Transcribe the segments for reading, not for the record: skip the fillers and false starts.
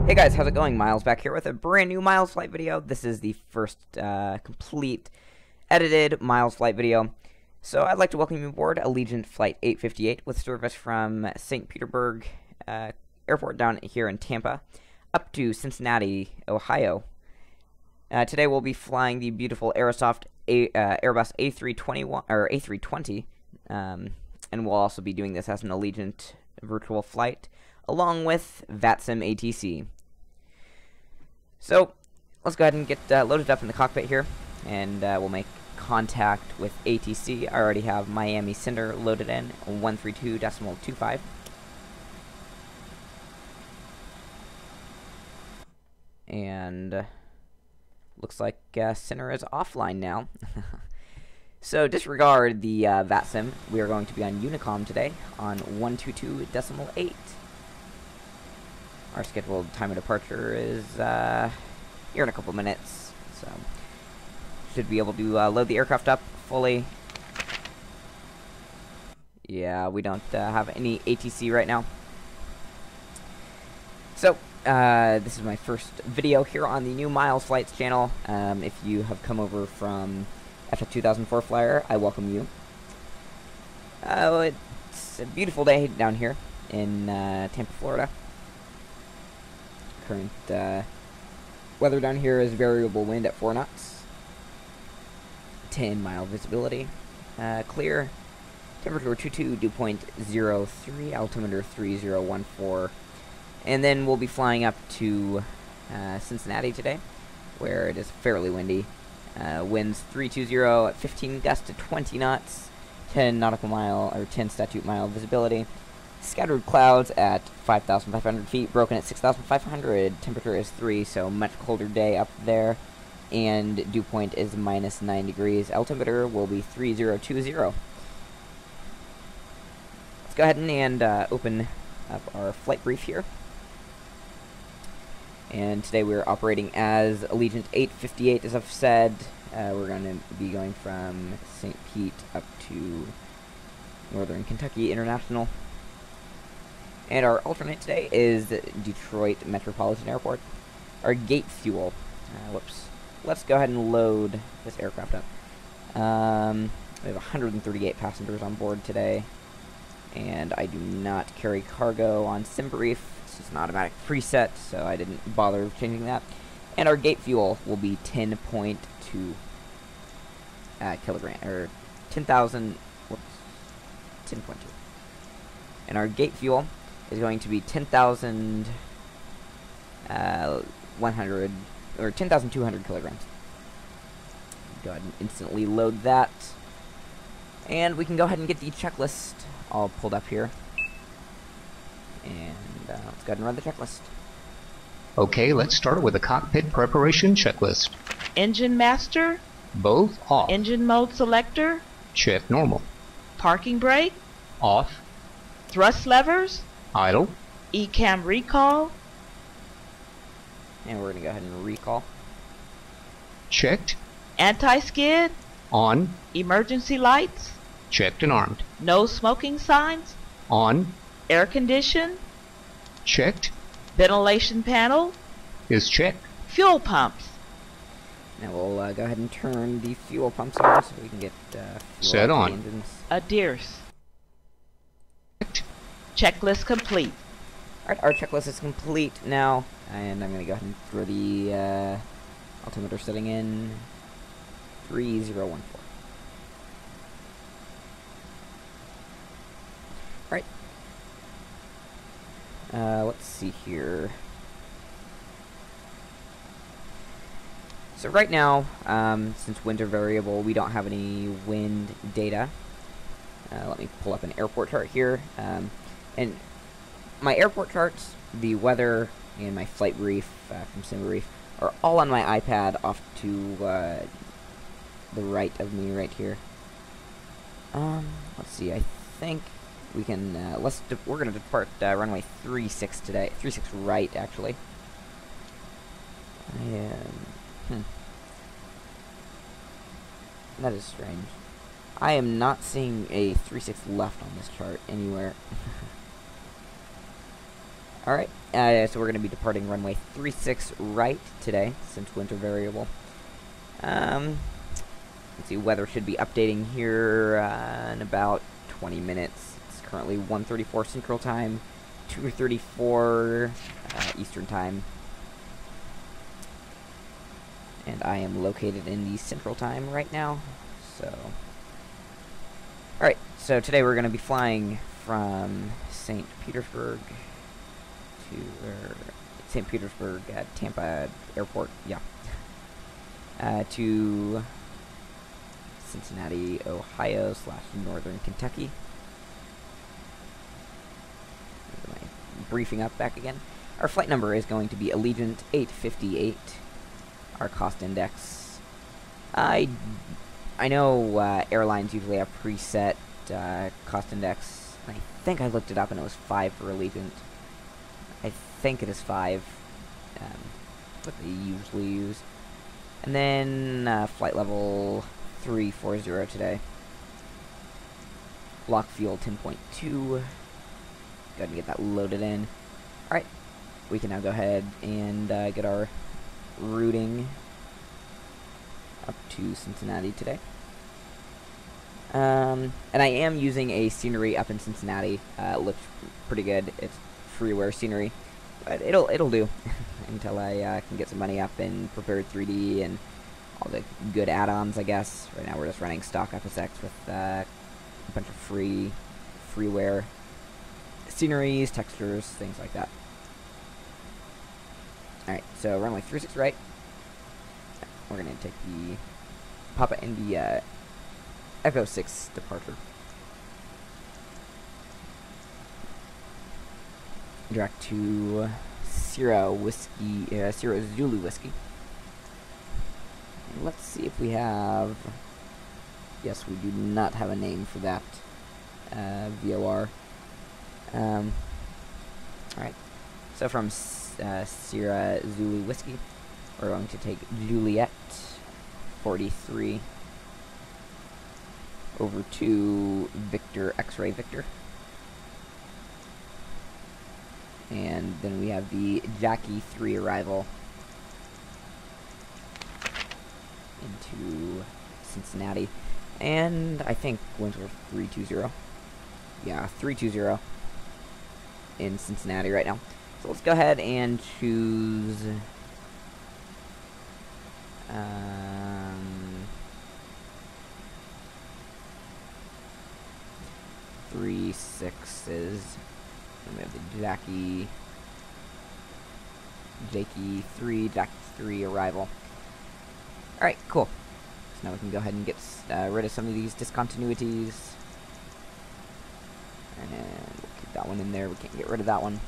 Hey guys, how's it going? Miles back here with a brand new Miles flight video. This is the first complete edited Miles flight video. So I'd like to welcome you aboard Allegiant Flight 858 with service from St. Petersburg Airport down here in Tampa up to Cincinnati, Ohio. Today we'll be flying the beautiful Aerosoft Airbus A320, and we'll also be doing this as an Allegiant virtual flight, along with VATSIM ATC. So, let's go ahead and get loaded up in the cockpit here, and we'll make contact with ATC. I already have Miami Cinder loaded in, 132.25. And looks like Cinder is offline now. So disregard the VATSIM. We are going to be on Unicom today on 122.8. Our scheduled time of departure is here in a couple minutes, so should be able to load the aircraft up fully. Yeah, we don't have any ATC right now. So this is my first video here on the new Miles Flights channel. If you have come over from FSX 2004 Flyer, I welcome you. It's a beautiful day down here in Tampa, Florida. Current weather down here is variable wind at 4 knots, 10-mile visibility, clear, temperature 22, dew point 03, altimeter 3014, and then we'll be flying up to Cincinnati today, where it is fairly windy. Winds 320 at 15 gusts to 20 knots, 10 nautical mile or 10 statute mile visibility. Scattered clouds at 5,500 feet, broken at 6,500. Temperature is 3, so much colder day up there. And dew point is minus 9 degrees. Altimeter will be 3020. Let's go ahead and open up our flight brief here. And today we're operating as Allegiant 858, as I've said. We're going to be going from St. Pete up to Northern Kentucky International. And our alternate today is Detroit Metropolitan Airport. Our gate fuel. Whoops. Let's go ahead and load this aircraft up. We have 138 passengers on board today. And I do not carry cargo on SimBrief. This is an automatic preset, so I didn't bother changing that. And our gate fuel will be 10.2 kilogram, or 10,000, whoops, 10.2. And our gate fuel is going to be 10,100 or 10,200 kilograms. Go ahead and instantly load that, and we can go ahead and get the checklist all pulled up here. And let's go ahead and run the checklist. Okay, let's start with a cockpit preparation checklist. Engine master. Both off. Engine mode selector. Check normal. Parking brake. Off. Thrust levers. Idle. ECAM recall. And we're going to go ahead and recall. Checked. Anti-skid. On. Emergency lights. Checked and armed. No smoking signs. On. Air condition. Checked. Ventilation panel. Is checked. Fuel pumps. Now we'll go ahead and turn the fuel pumps on so we can get fuel set out on. the engines. Adheres. Checked. Checklist complete. Alright, our checklist is complete now, and I'm going to go ahead and throw the altimeter setting in 3014. Alright. Let's see here. So right now, since winds are variable, we don't have any wind data. Let me pull up an airport chart here. And my airport charts, the weather, and my flight brief from SimBrief are all on my iPad off to the right of me right here. Let's see, I think we can, we're going to depart runway 36 today. 36 right, actually. That is strange. I am not seeing a 36 left on this chart anywhere. Alright, so we're going to be departing runway 36 right today, since winter variable. Let's see, weather should be updating here in about 20 minutes. It's currently 1:34 Central Time, 2:34 Eastern Time. And I am located in the Central Time right now, so... Alright, so today we're going to be flying from St. Petersburg to... St. Petersburg at Tampa Airport, yeah. To Cincinnati, Ohio / Northern Kentucky. My briefing up back again. Our flight number is going to be Allegiant 858. Our cost index. I know airlines usually have preset cost index. I think I looked it up and it was 5 for Allegiant. I think it is 5. What they usually use. And then flight level 340 today. Block fuel 10.2. Go ahead and get that loaded in. Alright, we can now go ahead and get our routing up to Cincinnati today. And I am using a scenery up in Cincinnati. It looks pretty good. It's freeware scenery, but it'll do until I can get some money up in prepared 3D and all the good add-ons, I guess. Right now we're just running stock FSX with a bunch of freeware sceneries, textures, things like that. Alright, so runway 36 right. We're going to take the Papa India Echo 6 departure. Direct to Sierra Zulu Whiskey. And let's see if we have... Yes, we do not have a name for that VOR. Alright, so from Sierra Zulu Whiskey, we're going to take Juliet 43 over to Victor X-Ray Victor. And then we have the Jackie 3 arrival into Cincinnati. And I think Windsor 320. Yeah, 320 in Cincinnati right now. So let's go ahead and choose 3 6s. And we have the Jackie 3 arrival. Alright, cool. So now we can go ahead and get rid of some of these discontinuities. And we'll keep that one in there. We can't get rid of that one.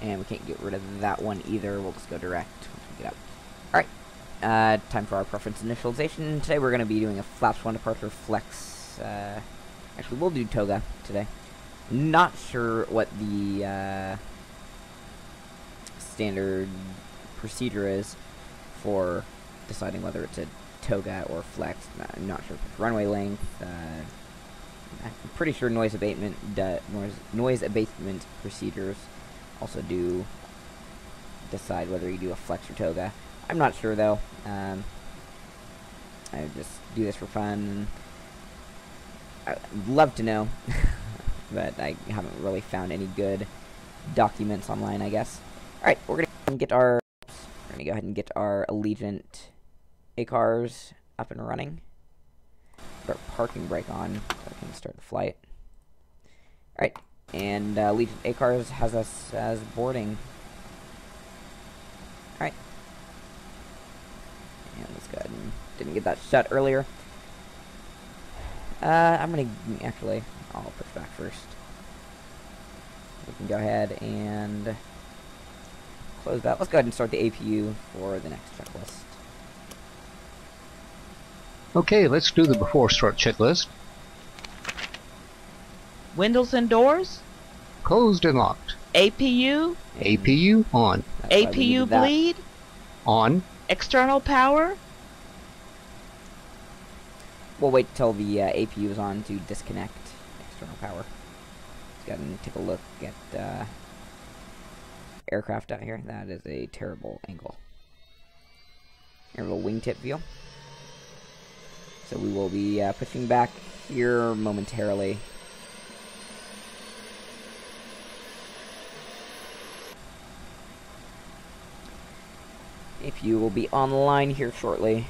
And we can't get rid of that one either. We'll just go direct once we get up. Alright. Time for our preference initialization. Today we're going to be doing a flaps 1 departure flex. Actually, we'll do toga today. Not sure what the standard procedure is for deciding whether it's a toga or flex. I'm not sure if it's runway length. I'm pretty sure noise abatement procedures also do decide whether you do a flex or toga. I'm not sure though. I just do this for fun. I'd love to know, but I haven't really found any good documents online, I guess. Alright, we're gonna get our Allegiant ACARS up and running. Put our parking brake on so I can start the flight. Alright, and Allegiant ACARS has us as boarding. Alright. And let's go ahead and didn't get that shut earlier. I'm gonna actually, I'll push back first. We can go ahead and close that. Let's go ahead and start the APU for the next checklist. Okay, let's do the before start checklist. Windows and doors. Closed and locked. APU. APU on. APU bleed. On. External power. We'll wait till the APU is on to disconnect external power. Let's go ahead and take a look at aircraft out here. That is a terrible angle. Here, a little wingtip view. So we will be pushing back here momentarily. APU will be online here shortly.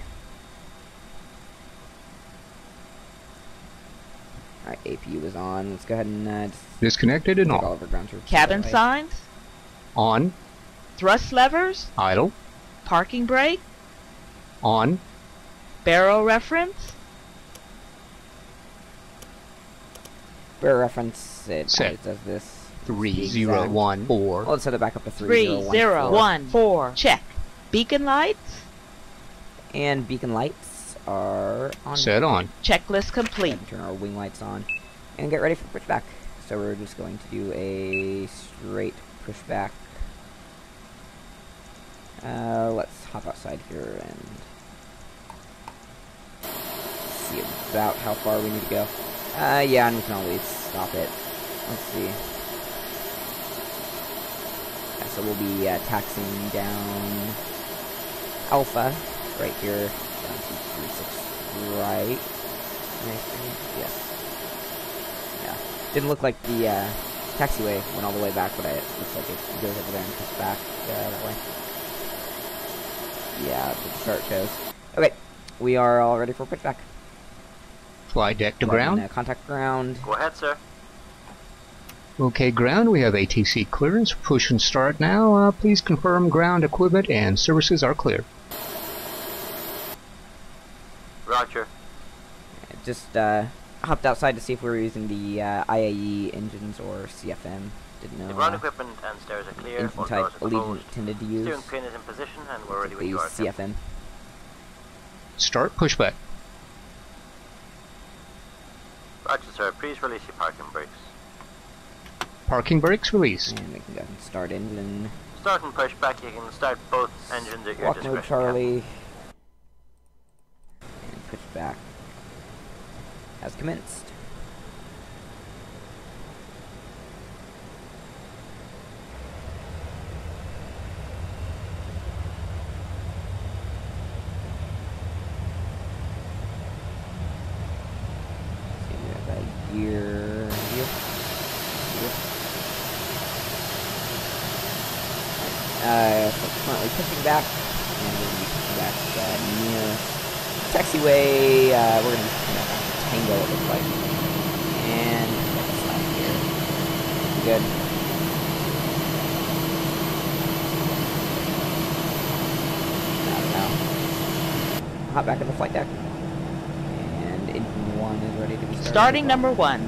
Alright, APU is on. Let's go ahead and Disconnected and take all off. of our ground troops Cabin away. signs. On. Thrust levers. Idle. Parking brake. On. Barrel reference. For reference, it Set. always does this. 3014. Well, let's set it back up to 3014. 3014. Check. Beacon lights. And beacon lights are on. Set on. Checklist complete. And turn our wing lights on. And get ready for pushback. So we're just going to do a straight pushback. Let's hop outside here and see about how far we need to go. Yeah, and we can always stop it. Let's see. Yeah, so we'll be taxiing down Alpha right here down to 36 right. Yes. Yeah. Didn't look like the taxiway went all the way back, but it looks like it goes over there and comes back that way. Yeah, the chart shows. Okay, we are all ready for pushback. Fly deck to Go ahead and, ground. contact ground. Go ahead, sir. Okay, ground. We have ATC clearance. Push and start now. Please confirm ground equipment and services are clear. Roger. Just hopped outside to see if we were using the IAE engines or CFM. Didn't know. The ground equipment and stairs are clear. Engine All type doors are closed. Allegiant tended to use. Steering pin is in position and we're ready They when you use are. Captain. CFM. Start pushback. Roger, sir. Please release your parking brakes. Parking brakes release. And we can go ahead and start engine. Start and push back. You can start both engines at your Walk discretion. mode Charlie. And push back. Has commenced. See, we have a gear here. So currently pushing back, and we're going to be pushing back near taxiway. We're going to be pushing back onto Tango, it looks like. And let's stop here. Good. I don't know. Hop back in the flight deck. And engine 1 is ready to be started. Starting number 1.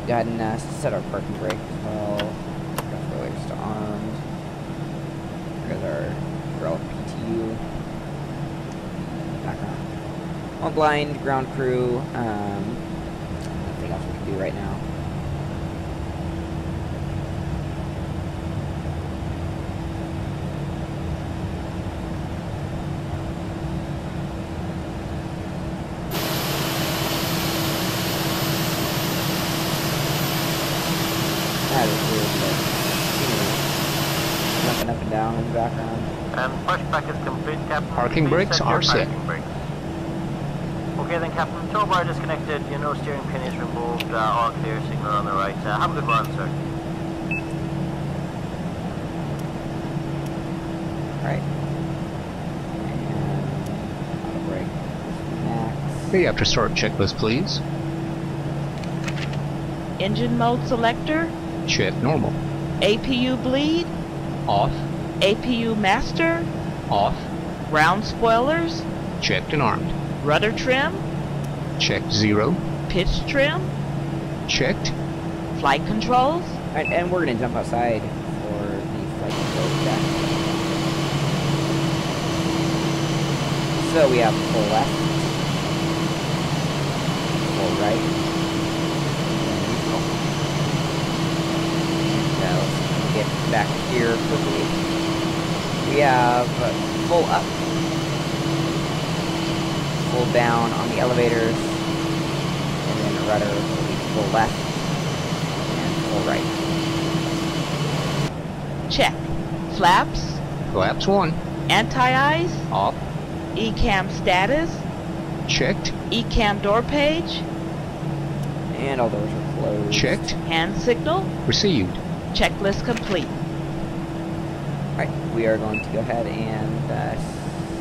Go ahead and set our parking brake as well. Relays to armed. There's our relic PTU. Background. All blind, ground crew. Nothing else we can do right now. That is weird, but jumping up and down in the background. Pushback is complete, Captain. Parking Please brakes set are your set. parking brakes. Okay then, Captain. Tow bar disconnected. Your nose steering pin is removed. All clear. Signal on the right. Have a good one, sir. Alright. And auto brake. Max. Okay, after start checklist, please. Engine mode selector. Check normal. APU bleed. Off. APU master. Off. Ground spoilers. Checked and armed. Rudder trim. Checked 0. Pitch trim. Checked. Flight controls. Alright, and we're gonna jump outside for the flight control check. So we have full left, full right. Now let's get back here quickly. We have full up, full down on the elevators, and then a rudder will be full left. full right. Check. Flaps. Flaps 1. Anti-ice. Off. ECAM status. Checked. ECAM door page. And all doors are closed. Checked. Hand signal. Received. Checklist complete. Alright, we are going to go ahead and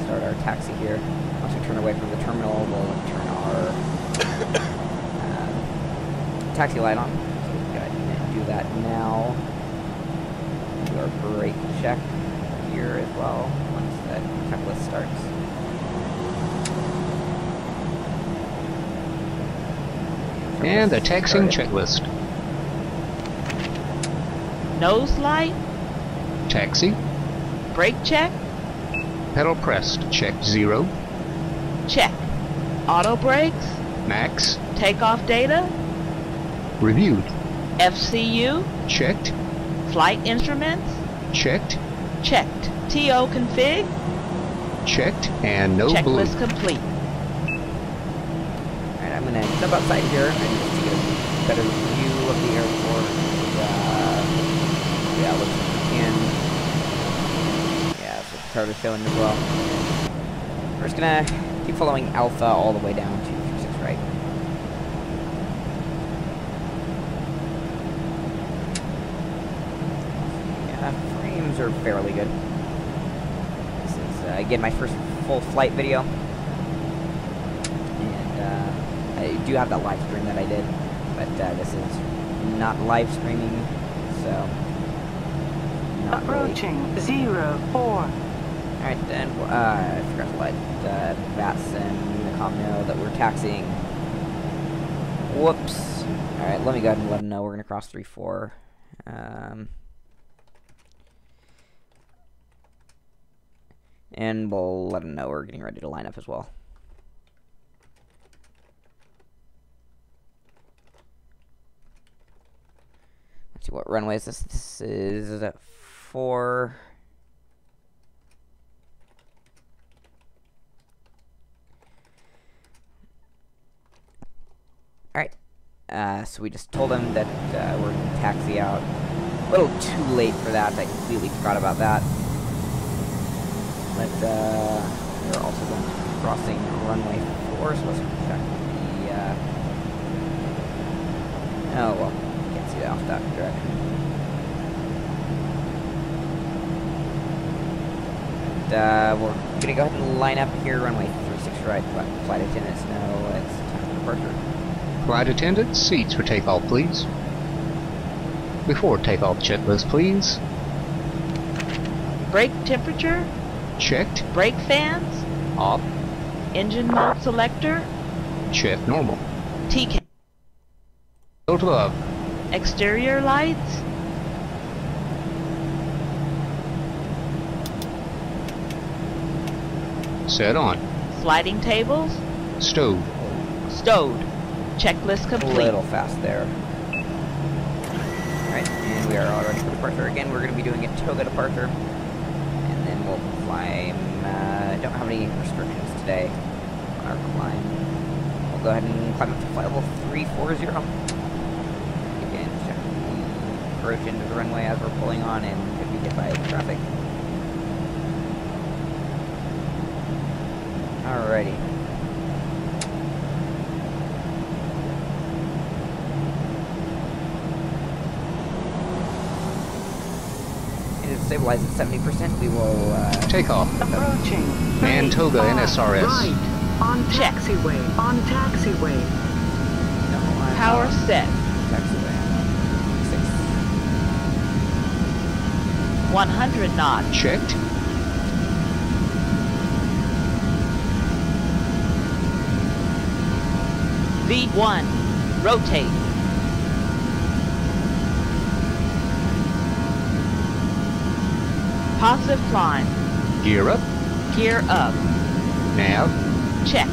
start our taxi here. Once we turn away from the terminal, we'll turn our taxi light on. So we'll go ahead and do that now. Do our brake check here as well, once that checklist starts. And the taxiing checklist. Nose light. Taxi. Brake check. Pedal pressed. Checked 0. Check. Auto brakes. Max. Takeoff data. Reviewed. FCU. Checked. Flight instruments. Checked. Checked. TO config. Checked. And no blue. Checklist complete. Alright, I'm gonna jump outside here and just to get a better view of the airport. Yeah, looks like we can. Yeah, that's what the chart is showing as well. We're just gonna keep following Alpha all the way down to 36 right. Yeah, frames are fairly good. This is, again, my first full flight video. I do have that live stream that I did, but this is not live streaming, so not approaching really. 04. Alright, then I forgot to let Bats and Unicom know that we're taxiing. Whoops. Alright, let me go ahead and let them know we're going to cross 34. And we'll let them know we're getting ready to line up as well. Let's see what runway is this. This is 4. Alright. So we just told them that we're going to taxi out. A little too late for that. I completely forgot about that. But we're also going to be crossing runway 4, so let's check the... oh, well. See off that direction. And, we're gonna go ahead and line up here, runway 36 right. Flight attendants know it's time for departure. Flight attendants, seats for takeoff, please. Before takeoff checklist, please. Brake temperature. Checked. Brake fans. Off. Engine mode selector. Check normal. TCAM. Filter up. Exterior lights. Set on. Sliding tables. Stowed. Stowed. Checklist A complete. little fast there. Alright, and we are all ready for departure. Again, we're going to be doing a toga departure. And then we'll climb. Don't have any restrictions today on our climb. We'll go ahead and climb up to flight level 340. Again, check the approach into the runway as we're pulling on and could be hit by traffic. Alrighty. And it's stabilized at 70%. We will Takeoff. Approaching. Mantoga 35 NSRS. Right. On taxiway. On taxiway. no, Power set. taxiway. 100 knots. Checked. V1. Rotate. Positive climb. Gear up. Gear up. Nav. Check.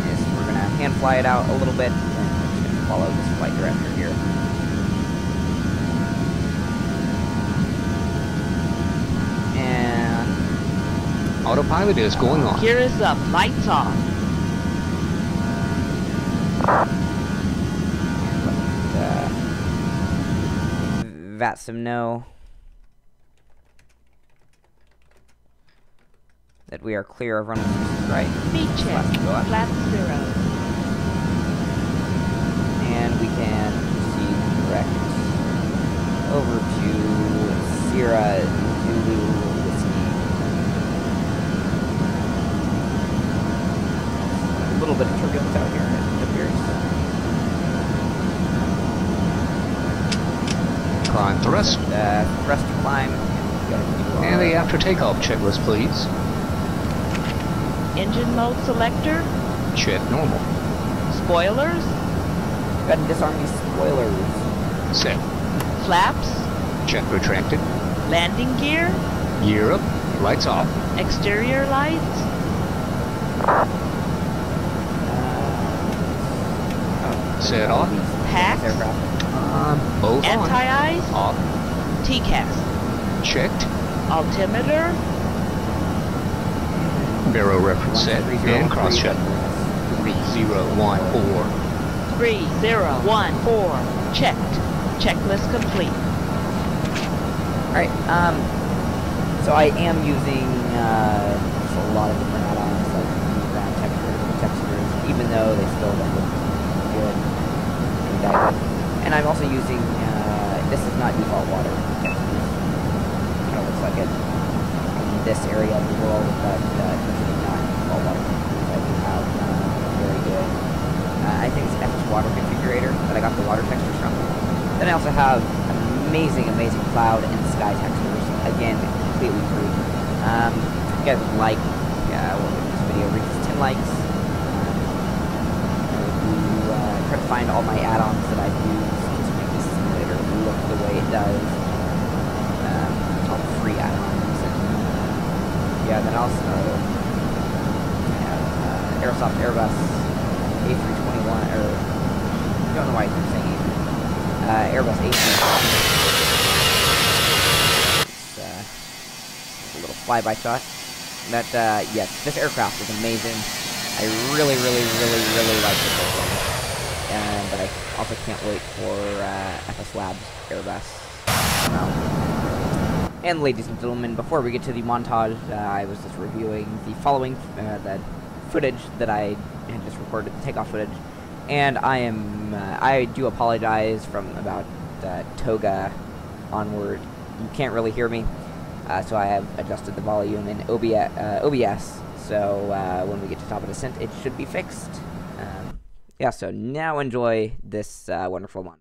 Yes, we're going to hand fly it out a little bit, and we're just going to follow this flight director here. And Autopilot is going on. Gear is up. Lights off. VATSIM know that we are clear of runway 26 right. Speed check. Go up. Flat 0. And we can proceed direct over to Sierra Zulu Whiskey. A little bit of turbulence out here, it appears. Climb thrust. Thrust to climb. And the after takeoff checklist, please. Engine mode selector. Check normal. Spoilers. Go ahead and disarm these spoilers. Set. Flaps. Check retracted. Landing gear. Gear up. Lights off. Exterior lights. Set off. Packs. Aircraft. Both on. Anti-ice. Off. TCAS. Checked. Altimeter. Barrel reference set. And cross check. 3014. 3014. Checked. Checklist complete. Alright, so I am using just a lot of different add-ons, like ground textures, even though they still don't look good. And I'm also using, this is not default water textures. Kind of looks like it in this area of the world, but it's not default water textures. I do have very good, I think it's FS water configurator that I got the water textures from. Then I also have amazing cloud and sky textures. Again, completely free. If you guys would like, this video reaches 10 likes, try to find all my add-ons that I've used to make this simulator look the way it does. All the free add-ons. And, then also I have Aerosoft Airbus A321, or I don't know why I keep saying Airbus A320. It's a little flyby shot. But yes, this aircraft is amazing. I really like this airplane. But I also can't wait for FS Labs Airbus. And ladies and gentlemen, before we get to the montage, I was just reviewing the following the footage that I had just recorded, the takeoff footage. And I do apologize from about Toga onward. You can't really hear me, so I have adjusted the volume in OBS. So when we get to top of descent, it should be fixed. Yeah, so now enjoy this wonderful montage.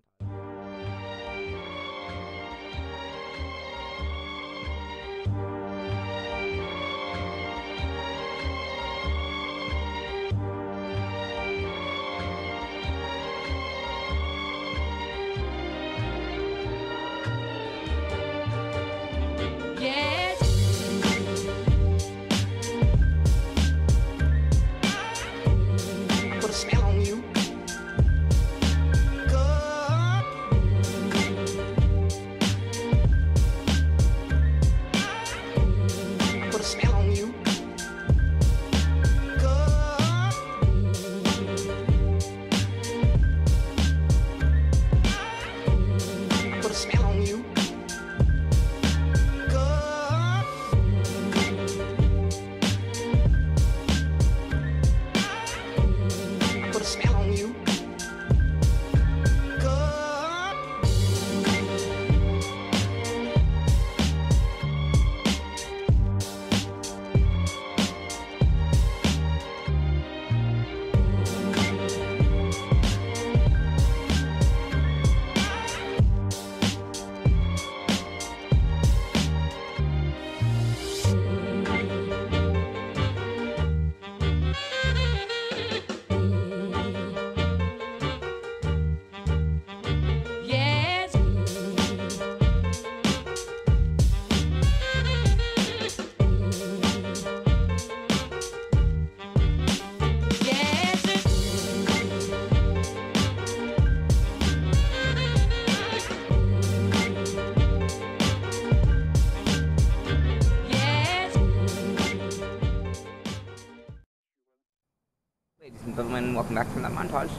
Ladies and gentlemen, welcome back from that montage.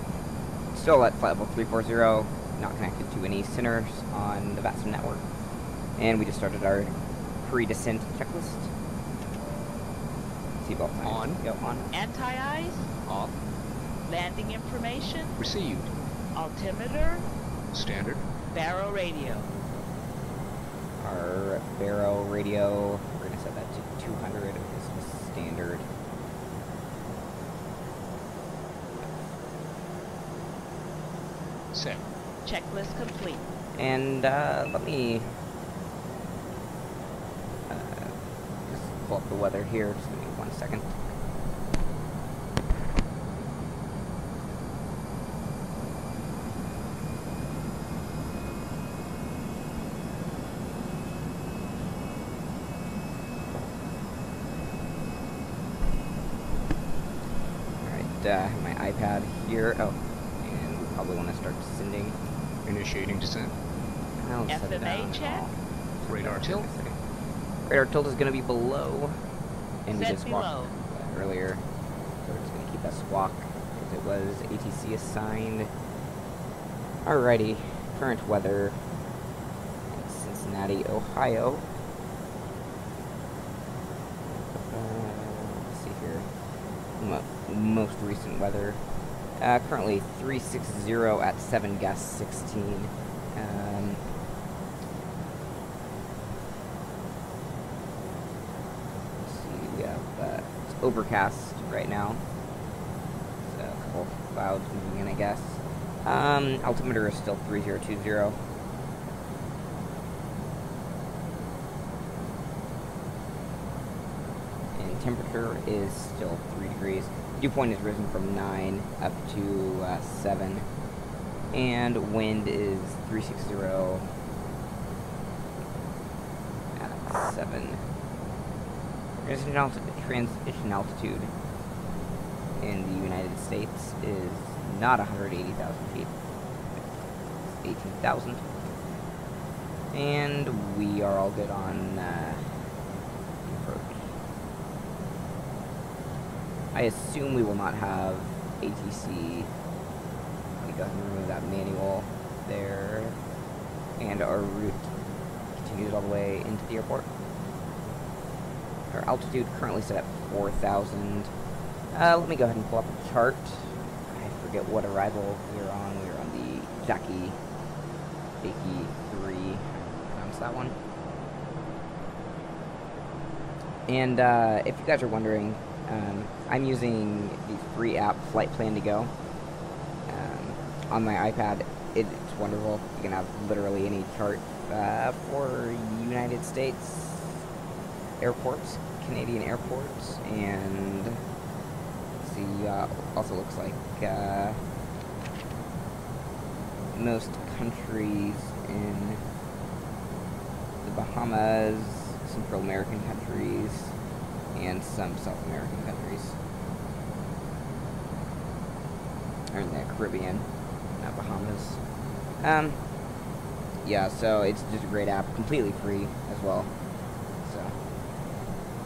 Still at flight level 340, not connected to any centers on the VATSIM network. And we just started our pre-descent checklist. Seatbelt signs. On. Go on. Anti-ice, Off. landing information, Received. altimeter, Standard. baro radio. Our baro radio, we're going to set that to 200 as the standard. Set. Checklist complete. And let me just pull up the weather here. Just give me 1 second. Alright, my iPad here. Oh, and we probably want to start descending. Initiating descent. I'll set it FMA down check. off. Radar tilt. Radar tilt is going to be below, and we Set just walked below. that earlier, so we're just going to keep that squawk because it was ATC assigned. Alrighty, current weather in Cincinnati, Ohio. Let's see here. Most recent weather. Currently 360 at 7 gas 16. Let's see, we have it's overcast right now. So a couple of clouds moving in, I guess. Altimeter is still 3020. And temperature is still 3 degrees. Dew point has risen from 9 up to 7. And wind is 360 at 7. Transition altitude in the United States is not 180,000 feet. It's 18,000. And we are all good on approach. I assume we will not have ATC. We go ahead and remove that manual there. And our route continues all the way into the airport. Our altitude currently set at 4,000. Let me go ahead and pull up a chart. I forget what arrival we're on. We're on the Jackie 3. Pronounce that one. And if you guys are wondering, I'm using the free app Flight Plan to Go on my iPad. It's wonderful. You can have literally any chart for United States airports, Canadian airports, and let's see, also looks like most countries in the Bahamas, Central American countries, and some South American countries. Or in the Caribbean, not Bahamas. Yeah, so it's just a great app, completely free as well. So,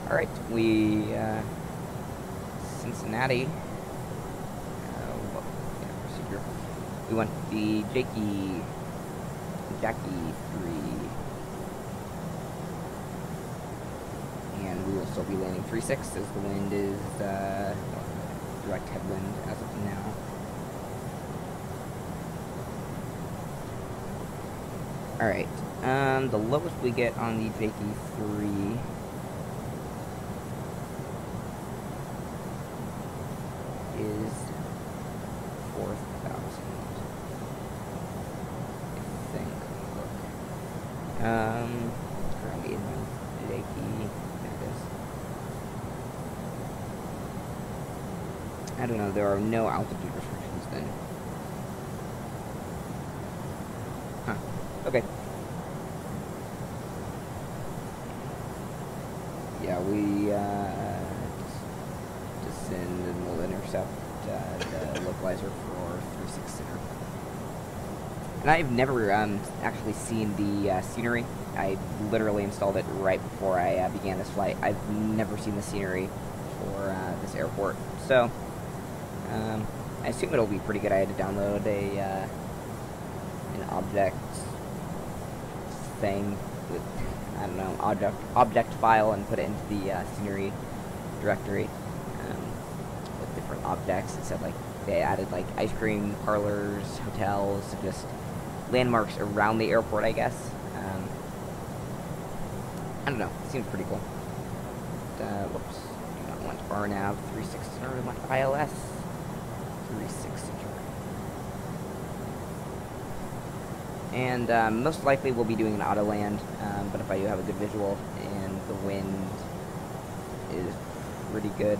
alright, we, Cincinnati, procedure. We want the Jackie 3. And we will still be landing 3.6 as the wind is direct headwind as of now. Alright, the lowest we get on the Jackie 3 is 4,000. I think. Currently in Jackie. I don't know, there are no altitude restrictions then. Huh. Okay. Yeah, we descend and we'll intercept the localizer for 360. And I've never actually seen the scenery. I literally installed it right before I began this flight. I've never seen the scenery for this airport. So, I assume it'll be pretty good. I had to download a an object thing with, I don't know, object file and put it into the scenery directory with different objects. It said like they added like ice cream parlors, hotels, just landmarks around the airport, I guess. I don't know. Seems pretty cool. Whoops. Do not want RNAV 360, or want ILS 360. And most likely we'll be doing an auto land, but if I do have a good visual and the wind is pretty good,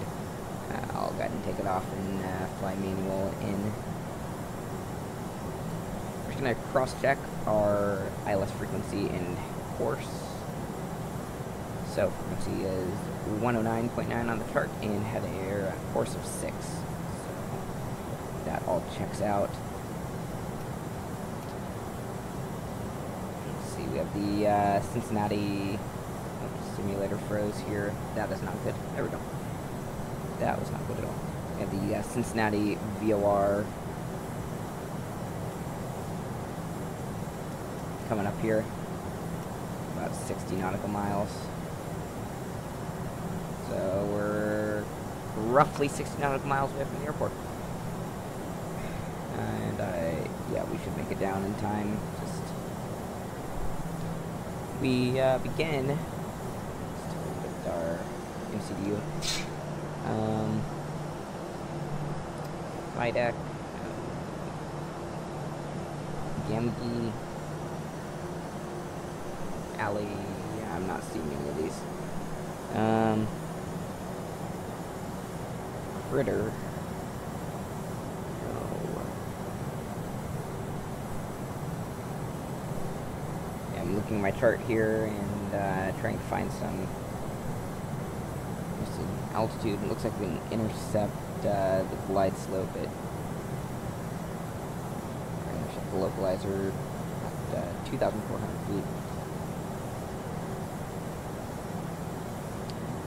I'll go ahead and take it off and fly manual in. We're just going to cross-check our ILS frequency and course. So frequency is 109.9 on the chart and had a course of 6. So that all checks out. Let's see, we have the Cincinnati simulator froze here. That is not good. There we go. That was not good at all. We have the Cincinnati VOR coming up here. About 60 nautical miles. So we're roughly 60 nautical miles away from the airport. And yeah, we should make it down in time. We begin with our MCDU. Flight deck. Gamgee. Alley. Yeah, I'm not seeing any of these. Critter. Yeah, I'm looking at my chart here and trying to find some altitude. It looks like we can intercept the glide slope at the localizer at 2,400 feet.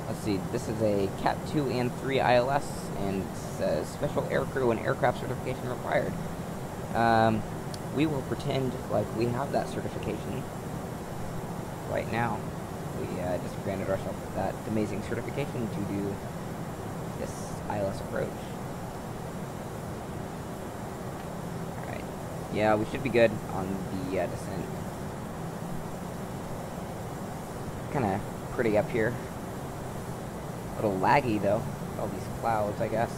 Let's see, this is a Cat 2 and 3 ILS, and it says special aircrew and aircraft certification required. We will pretend like we have that certification right now. We just granted ourselves that amazing certification to do this ILS approach. Alright, yeah, we should be good on the descent. Kinda pretty up here. A little laggy though, all these clouds, I guess.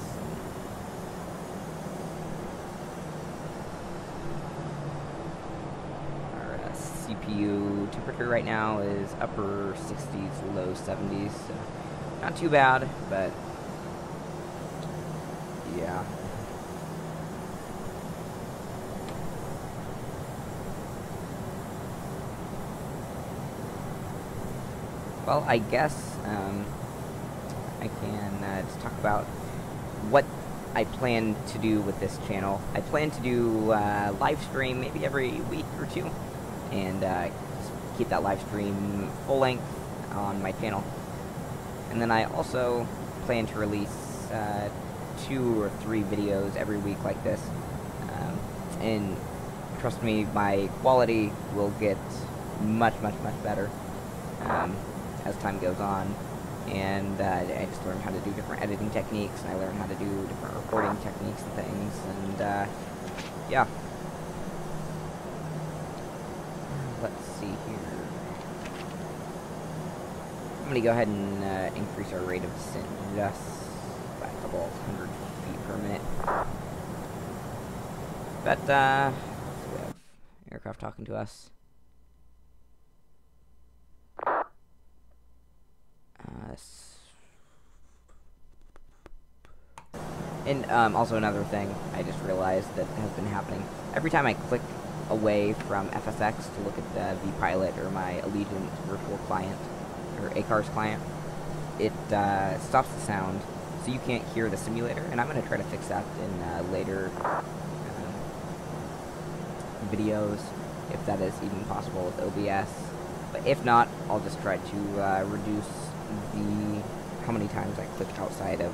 Our CPU temperature right now is upper 60s, low 70s, so not too bad, but yeah. Well, I guess I can just talk about what I plan to do with this channel. I plan to do live stream maybe every week or two, and keep that live stream full length on my channel. And then I also plan to release 2 or 3 videos every week like this. And trust me, my quality will get much better as time goes on. And I just learned how to do different editing techniques, and I learned how to do different recording techniques and things, and yeah. Let's see here. I'm going to go ahead and increase our rate of descent just by a couple of 100 feet per minute. But, so we have aircraft talking to us. And also another thing I just realized that has been happening. Every time I click away from FSX to look at the vPilot or my Allegiant virtual client, or ACARS client, it stops the sound, so you can't hear the simulator. And I'm going to try to fix that in later videos, if that is even possible with OBS. But if not, I'll just try to reduce how many times I click outside of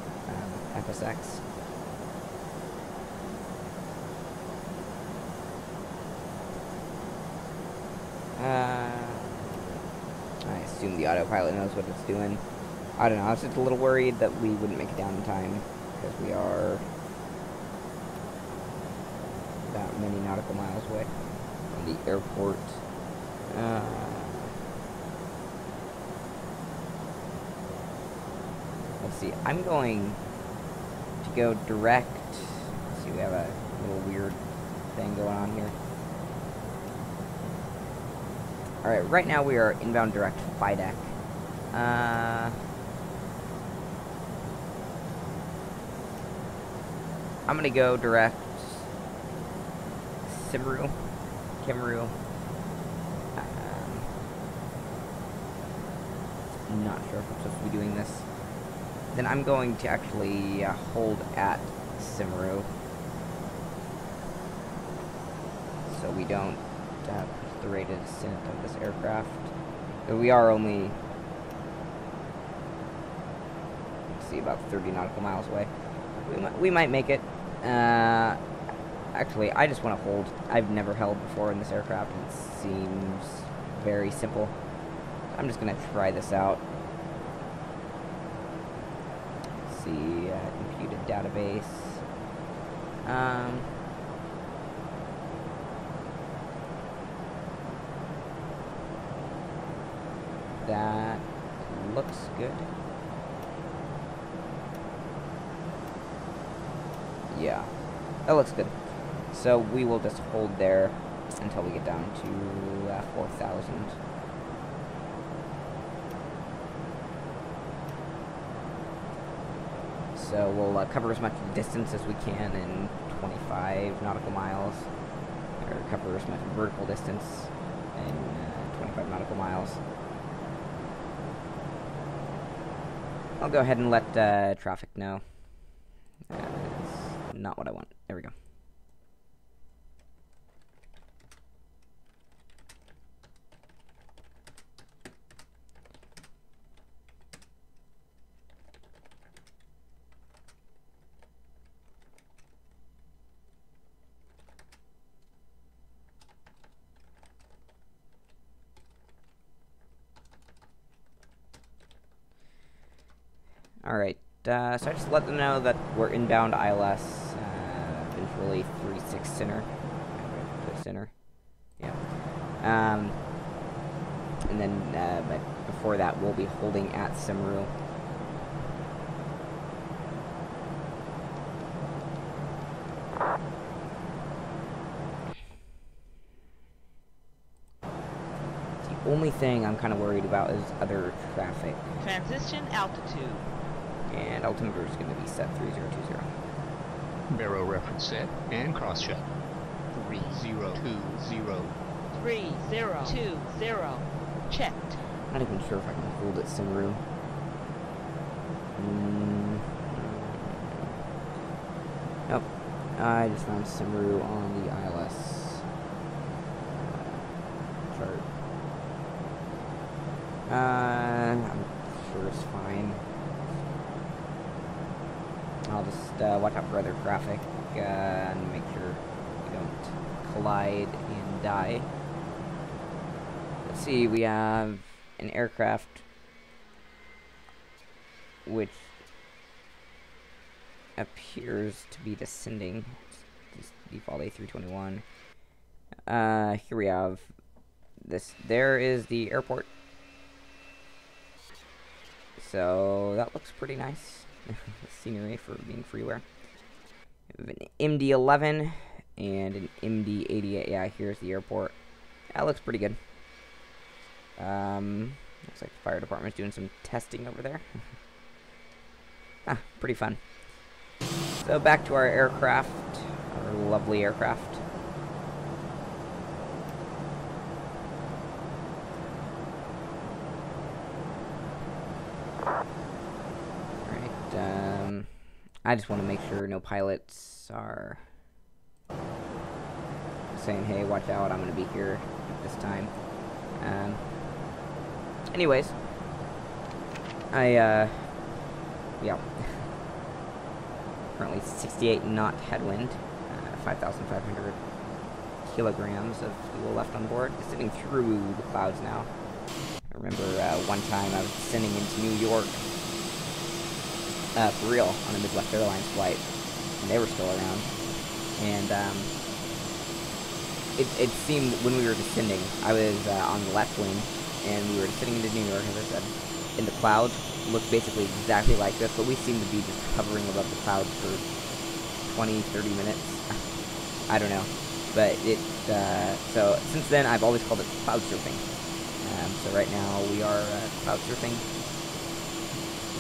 FSX. assume the autopilot knows what it's doing. I don't know, I was just a little worried that we wouldn't make it down in time, because we are that many nautical miles away from the airport. Let's see, I'm going to go direct. Let's see, we have a little weird thing going on here. Alright, right now we are inbound direct FIDEC. I'm gonna go direct Kimru. Not sure if I'm supposed to be doing this. Then I'm going to actually hold at Simru, so we don't push the rate of descent of this aircraft. But we are only, let's see, about 30 nautical miles away. We might make it. Actually, I just want to hold. I've never held before in this aircraft, and it seems very simple. I'm just going to try this out. Let's see, computed database. That looks good. Yeah, that looks good. So we will just hold there until we get down to 4,000. So we'll cover as much distance as we can in 25 nautical miles, or cover as much vertical distance in 25 nautical miles. I'll go ahead and let traffic know. It's not what I want. There we go. Alright, so I just let them know that we're inbound ILS, eventually 36 center. Put center. Yeah. And then, but before that, we'll be holding at Simru. The only thing I'm kind of worried about is other traffic. Transition altitude. And altimeter is going to be set 3020. Barrow reference set and cross check. 3020. 3020. Checked. I'm not even sure if I can hold it Simru. Nope. I just found Simru on the ILS chart. I'm sure it's fine. I'll just watch out for other traffic and make sure we don't collide and die. Let's see, we have an aircraft which appears to be descending. It's default A321. Here we have this. There is the airport. So that looks pretty nice. Scenery for being freeware. We have an MD-11 and an MD-88. Yeah, here's the airport. That looks pretty good. Looks like the fire department's doing some testing over there. Pretty fun. So back to our aircraft, our lovely aircraft. I just want to make sure no pilots are saying, hey, watch out, I'm going to be here at this time. Anyways, yeah. Currently 68 knot headwind, 5,500 kilograms of fuel left on board. It's sitting through the clouds now. remember one time I was descending into New York for real on a Midwest Airlines flight, and they were still around. And it seemed when we were descending, I was on the left wing, and we were descending into New York, as I said, and the clouds looked basically exactly like this, but we seemed to be just hovering above the clouds for 20, 30 minutes. I don't know. But so since then, I've always called it cloud surfing. So right now, we are cloud surfing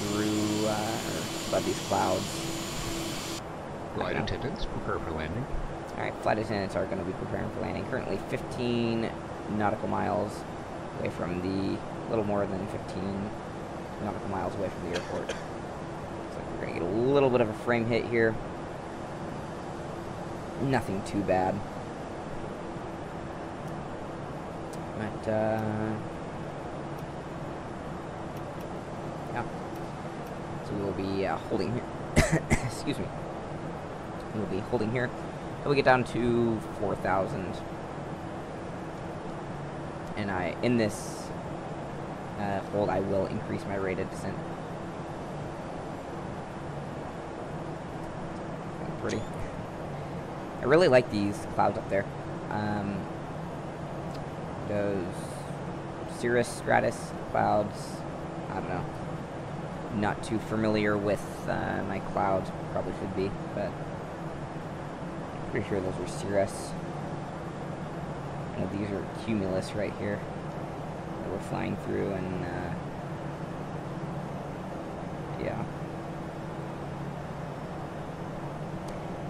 through above these clouds. Flight attendants, prepare for landing. Alright, flight attendants are going to be preparing for landing. Currently 15 nautical miles away from the, little more than 15 nautical miles away from the airport. Looks like we're going to get a little bit of a frame hit here. Nothing too bad. But, yeah. So we will be holding here. Excuse me. We'll be holding here until we get down to 4,000. And in this hold, I will increase my rate of descent. Pretty. I really like these clouds up there. Those cirrus stratus clouds. I don't know. Not too familiar with my clouds. Probably should be, but pretty sure those are cirrus. And these are cumulus right here that we're flying through, and yeah.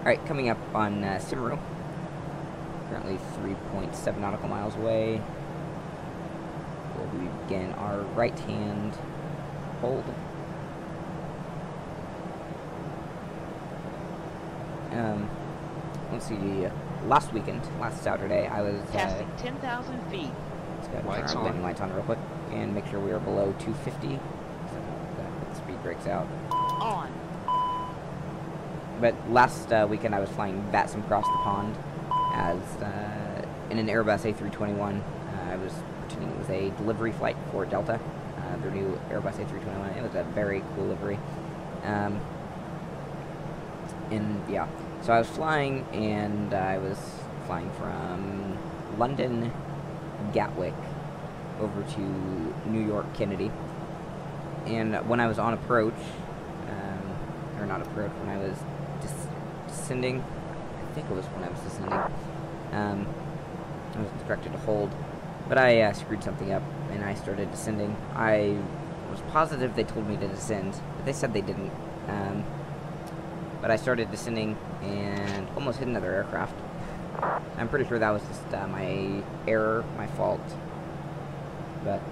Alright, coming up on Simmeru. Currently 3.7 nautical miles away. We'll begin our right-hand hold. Let's see, last weekend, last Saturday, I was... Passing 10,000 feet. Let's go ahead and turn Lights our on. landing lights on real quick and make sure we are below 250. So that the speed breaks out. On. But last weekend I was flying VATSIM across the pond as in an Airbus A321. I was pretending it was a delivery flight for Delta, their new Airbus A321. It was a very cool livery. And yeah, so I was flying, and I was flying from London Gatwick over to New York Kennedy. And when I was on approach, or not approach, when I was descending, I think it was when I was descending, I was instructed to hold, but I screwed something up, and I started descending. I was positive they told me to descend, but they said they didn't. But I started descending and almost hit another aircraft. I'm pretty sure that was just my error, my fault. But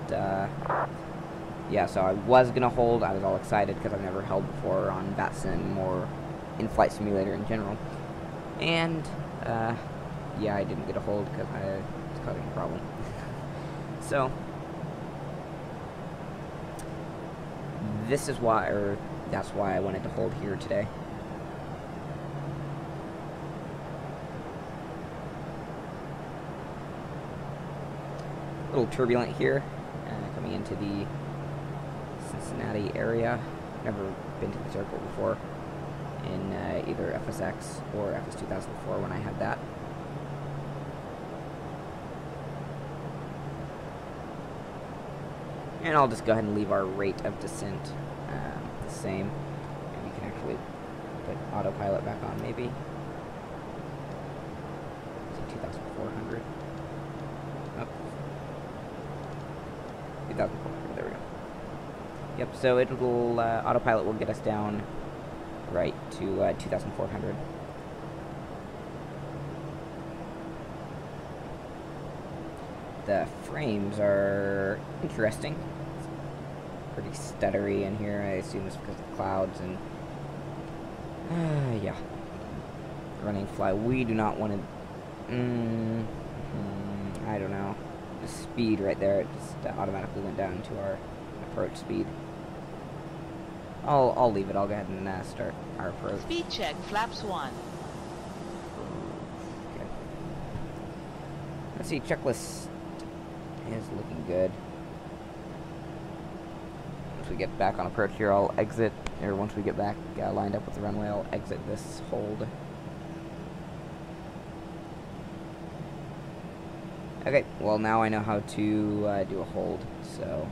yeah, so I was gonna hold. I was all excited because I've never held before on VATSIM or in-flight simulator in general. And yeah, I didn't get a hold because I was causing a problem. So this is why, or that's why I wanted to hold here today. A little turbulent here, coming into the Cincinnati area. Never been to this airport before in either FSX or FS2004 when I had that. And I'll just go ahead and leave our rate of descent the same. And we can actually put autopilot back on, maybe. Is it 2,400? Oh. 2,400, there we go. Yep, so it'll, autopilot will get us down right to 2,400. The frames are interesting. It's pretty stuttery in here. I assume it's because of the clouds and yeah. Running fly. We do not want to. I don't know. The speed right there, it just automatically went down to our approach speed. I'll leave it. I'll go ahead and start our approach. Speed check, flaps 1. Okay. Let's see. Checklist is looking good. we get back on approach here, I'll exit, or once we get back lined up with the runway, I'll exit this hold. Okay, well now I know how to do a hold, so...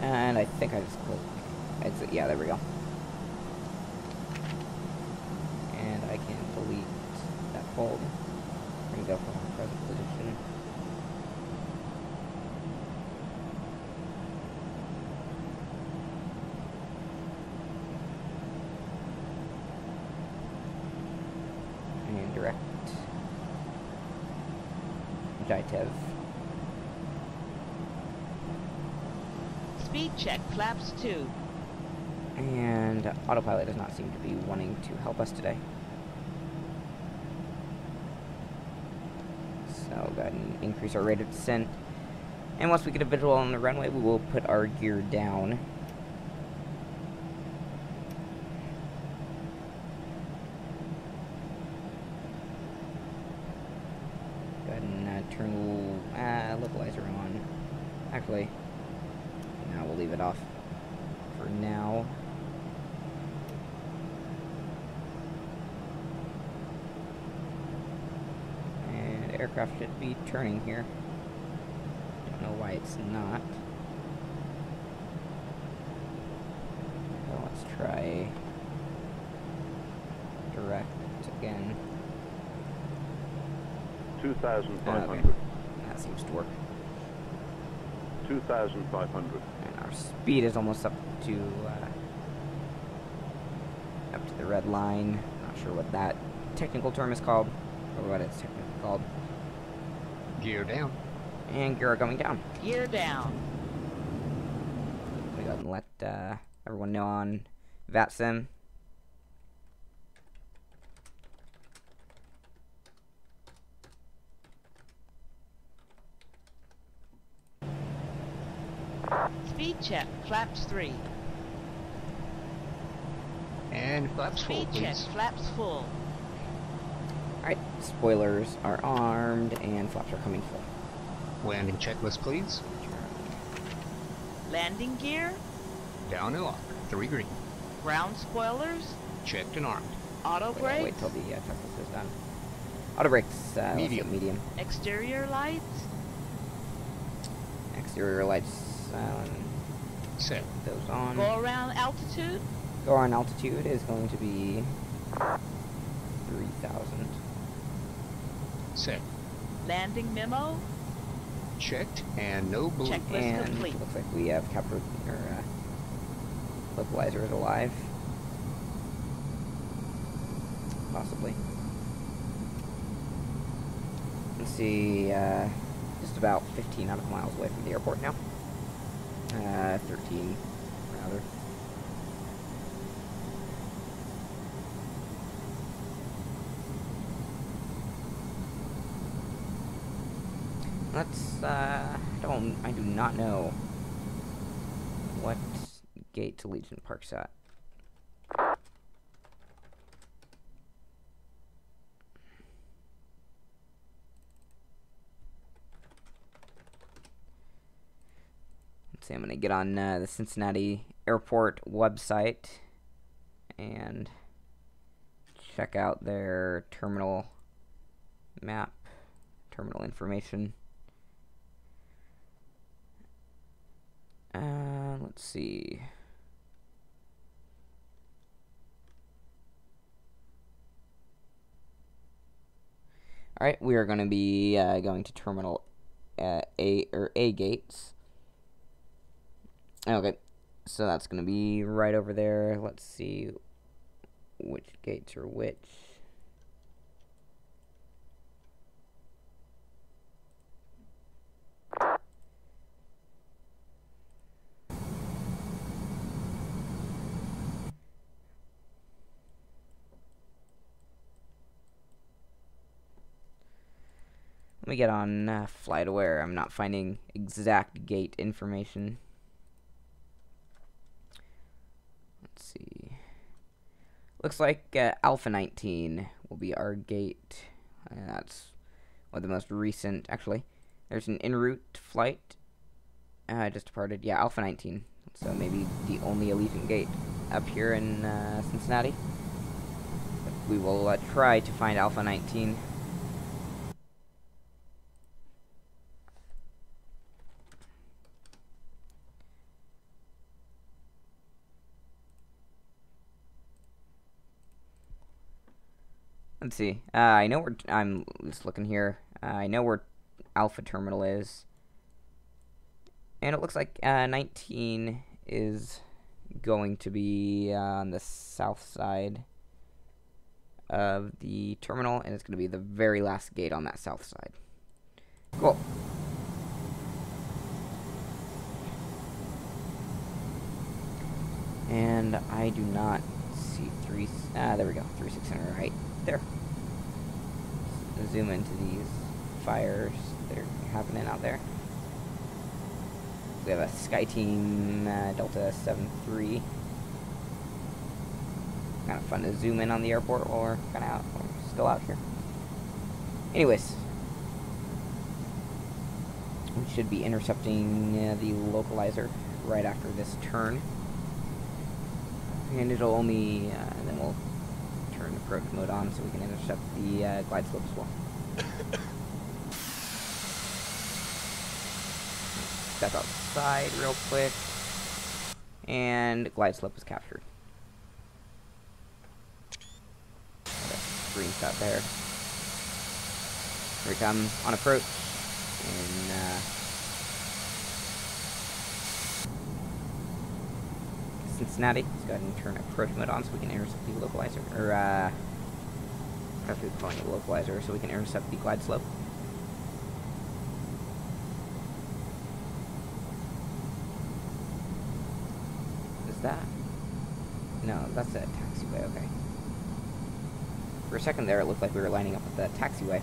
And I think I just click exit. Yeah, there we go. And I can delete that hold. Bring it up from the present position. And direct. JITEV. Speed check, flaps 2. And autopilot does not seem to be wanting to help us today. So go ahead and increase our rate of descent. And once we get a visual on the runway, we will put our gear down. Go ahead and turn localizer on. Actually, no, we'll leave it off for now. And aircraft should be turning here. Don't know why it's not. So let's try direct again. 2,500. Okay. That seems to work. 2,500. And our speed is almost up to the red line. Not sure what that technical term is called, or what it's technically called. Gear down. And gear coming down. Gear down. We go ahead and let everyone know on VATSIM. Speed check, flaps 3. And flaps full, Speed check, please. flaps full. Alright, spoilers are armed and flaps are coming full. Landing checklist, please. Landing gear, Down and lock. 3 green. ground spoilers, Checked and armed. auto Wait brakes, till the checklist is done. Auto brakes, Medium. medium. exterior lights, Exterior lights, Set. those on. go around altitude, Go on altitude is going to be 3,000. Set. landing memo, Checked and no blue. Check. List And complete. looks like we have captured our localizer is alive. Possibly. Let's see, just about 15 nautical miles away from the airport now. 13, rather. Let's, I do not know what gate Allegiant parks at. Let's see, I'm going to get on the Cincinnati airport website and check out their terminal map, terminal information. Let's see. Alright, we are going to be going to terminal A gates. Okay, so that's going to be right over there. Let's see which gates are which. Let me get on flight aware. I'm not finding exact gate information. Let's see. Looks like Alpha 19 will be our gate. That's one of the most recent. Actually, there's an en route flight just departed. Yeah, Alpha 19. So maybe the only Allegiant gate up here in Cincinnati. But we will try to find Alpha 19. Let's see. I know where I'm just looking here. I know where Alpha Terminal is, and it looks like 19 is going to be on the south side of the terminal, and it's going to be the very last gate on that south side. Cool. And I do not see there we go. 3600 right there. Let's zoom into these fires that are happening out there. We have a SkyTeam Delta 73. Kind of fun to zoom in on the airport while we're kind of out, while we're still out here. Anyways, we should be intercepting the localizer right after this turn, and it'll only then we'll turn approach mode on so we can intercept the glide slope as well. Step outside real quick, and glide slope is captured. Screenshot there. Here we come on approach, and Cincinnati. Let's go ahead and turn approach mode on so we can intercept the localizer, or I have to be calling it localizer, so we can intercept the glide slope. Is that? No, that's a taxiway. Okay. For a second there, it looked like we were lining up with the taxiway.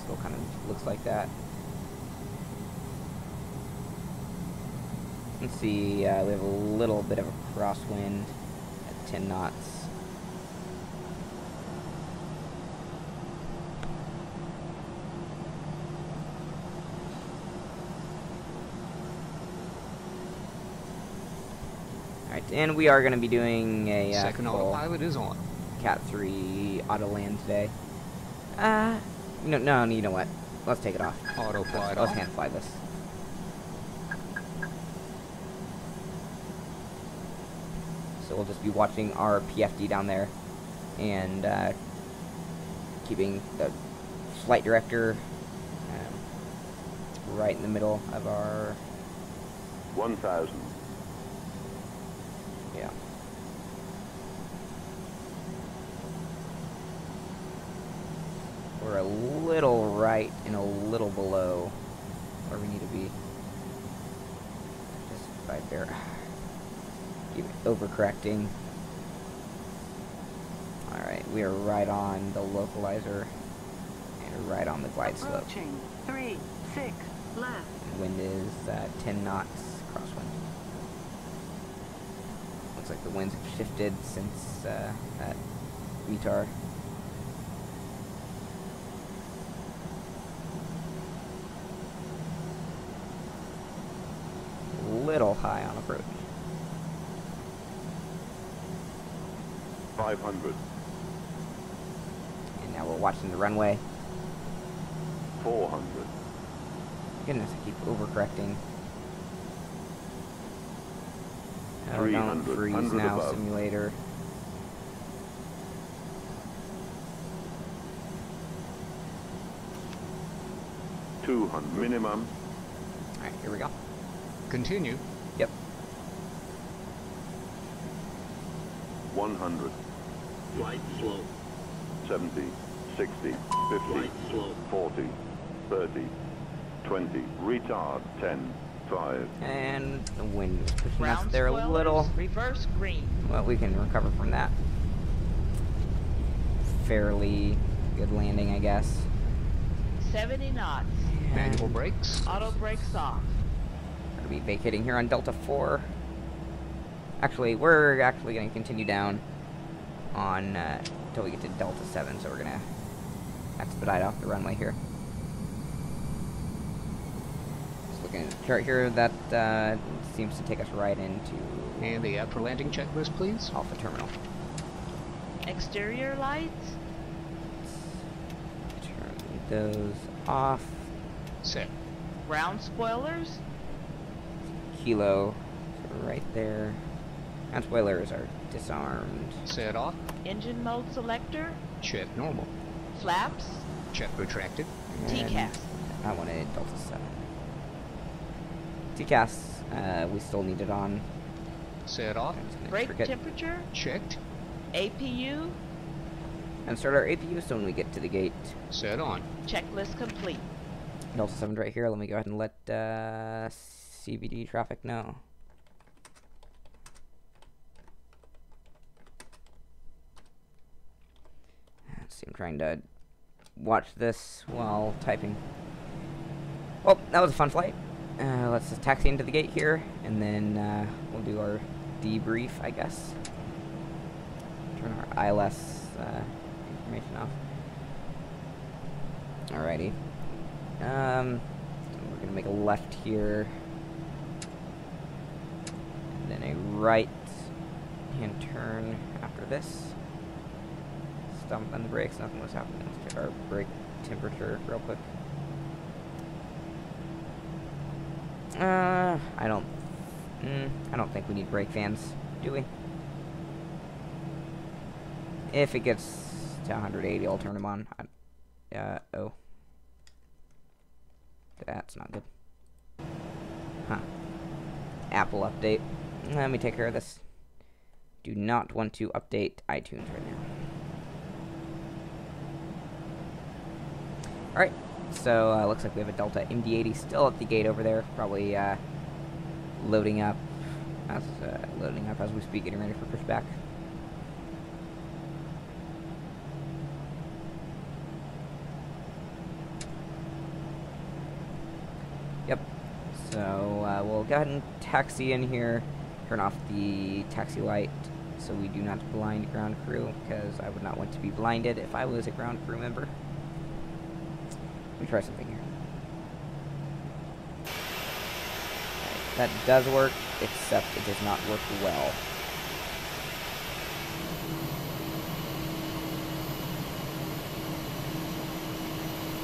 Still kind of looks like that. Let's see, we have a little bit of a crosswind at 10 knots. Alright, and we are going to be doing a Second autopilot is on. Cat 3 auto land today. No, you know what? Let's take it off. Auto fly Let's off. hand fly this. So we'll just be watching our PFD down there, and keeping the flight director right in the middle of our 1,000. yeah. We're a little right and a little below where we need to be. Just right there. Keep overcorrecting. Alright, we are right on the localizer and right on the glide slope. Approaching 3, 6, left. And wind is 10 knots crosswind. Looks like the winds have shifted since that VTAR. Little high on approach. 500. And now we're watching the runway. 400. Goodness, I keep overcorrecting. Oh, don't 300, freeze 100 now, above. simulator. $200 minimum. Alright, here we go. Continue. Yep. 100. Flight slow. 70, 60, 50, Flight slow. 40, 30, 20. Retard. 10, 5. And the wind was pushing us Ground there a spoilers, little. reverse green. Well, we can recover from that. Fairly good landing, I guess. 70 knots. Manual brakes. Auto brakes off. Gonna be vacating here on Delta 4. Actually, we're actually gonna continue down on until we get to Delta 7, so we're gonna expedite off the runway here. Just looking at the chart here, that seems to take us right into And the after landing checklist, please. Alpha Terminal. Exterior lights. Turn those off. Set. Ground spoilers. Kilo, so right there. And spoilers are disarmed. Set off. Engine mode selector. Check normal. Flaps. Check retracted. And TCAS. I wanted Delta 7. TCAS, we still need it on. Set off. I'm just gonna Brake trick it. temperature. Checked. APU. And start our APU so when we get to the gate. Set on. Checklist complete. Delta 7's right here. Let me go ahead and let CVG traffic know. Let's see, I'm trying to watch this while typing. Well, that was a fun flight. Let's just taxi into the gate here, and then we'll do our debrief, I guess. Turn our ILS information off. Alrighty. We're gonna make a left here, and then a right hand turn after this. Stomp on the brakes, nothing was happening. Let's check our brake temperature real quick. I don't think we need brake fans, do we? If it gets to 180, I'll turn them on. Oh. That's not good. Huh. Apple update. Let me take care of this. Do not want to update iTunes right now. Alright, so looks like we have a Delta MD-80 still at the gate over there. Probably loading up as we speak, getting ready for pushback. Yep. So we'll go ahead and taxi in here, turn off the taxi light so we do not blind ground crew, because I would not want to be blinded if I was a ground crew member. Let me try something here. Right, that does work, except it does not work well.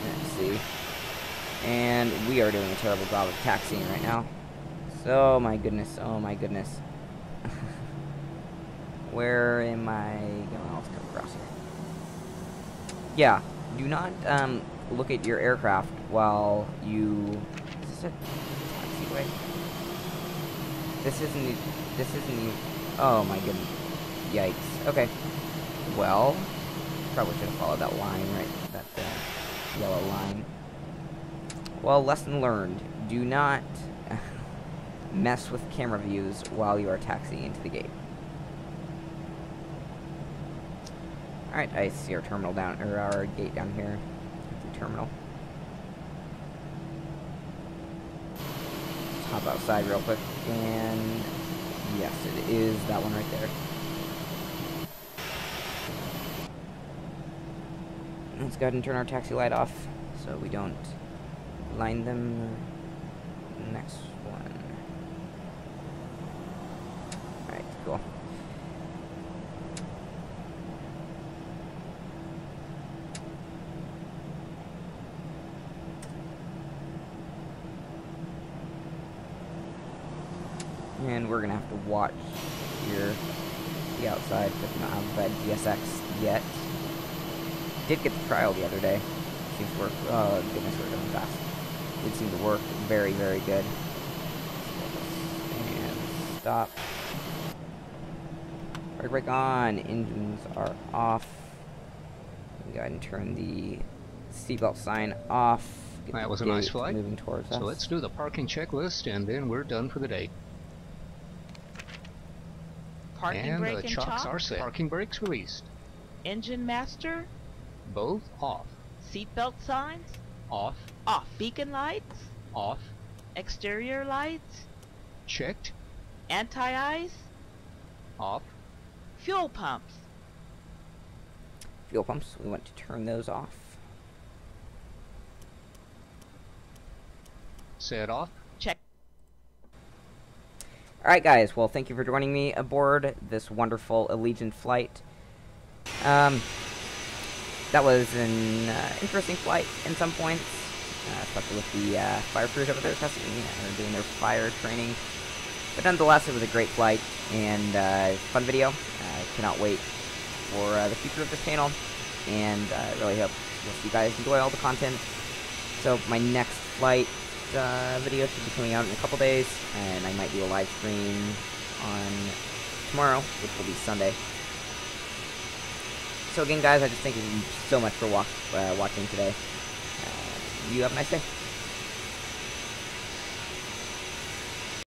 Let's see. And we are doing a terrible job of taxiing right now. So, my goodness, oh my goodness. Where am I going? Let's come across here. Yeah, do not look at your aircraft while you... Is this a taxiway? This isn't... Oh my goodness. Yikes. Okay. Well, probably should have followed that line, right? That yellow line. Well, lesson learned. Do not mess with camera views while you are taxiing into the gate. Alright, I see our terminal down, or our gate down here. The terminal. Let's hop outside real quick, and yes, it is that one right there. Let's go ahead and turn our taxi light off so we don't line them. Next one. Alright, cool. And we're gonna have to watch here the outside because we don't have that GSX yet. Did get the trial the other day. Seems to work. Oh goodness, we're going fast. Did seem to work very, very good. And stop. Brake on. Engines are off. Go ahead and turn the seatbelt sign off. Get That the was a nice gate flight. moving towards us. So let's do the parking checklist, and then we're done for the day. Parking And brake the and chocks chop. are set. Parking brakes released. Engine master. Both off. Seatbelt signs. Off. Off. Beacon lights. Off. Exterior lights. Checked. Anti-ice. Off. Fuel pumps. Fuel pumps, we want to turn those off. Set off. Check. Alright guys, well thank you for joining me aboard this wonderful Allegiant flight. That was an interesting flight in some points, especially with the fire crews over there testing and doing their fire training. But nonetheless, it was a great flight and fun video. I cannot wait for the future of this channel, and I really hope you guys enjoy all the content. So my next flight video should be coming out in a couple days, and I might do a live stream on tomorrow, which will be Sunday. So again, guys, I just thank you so much for watching today. You have a nice day.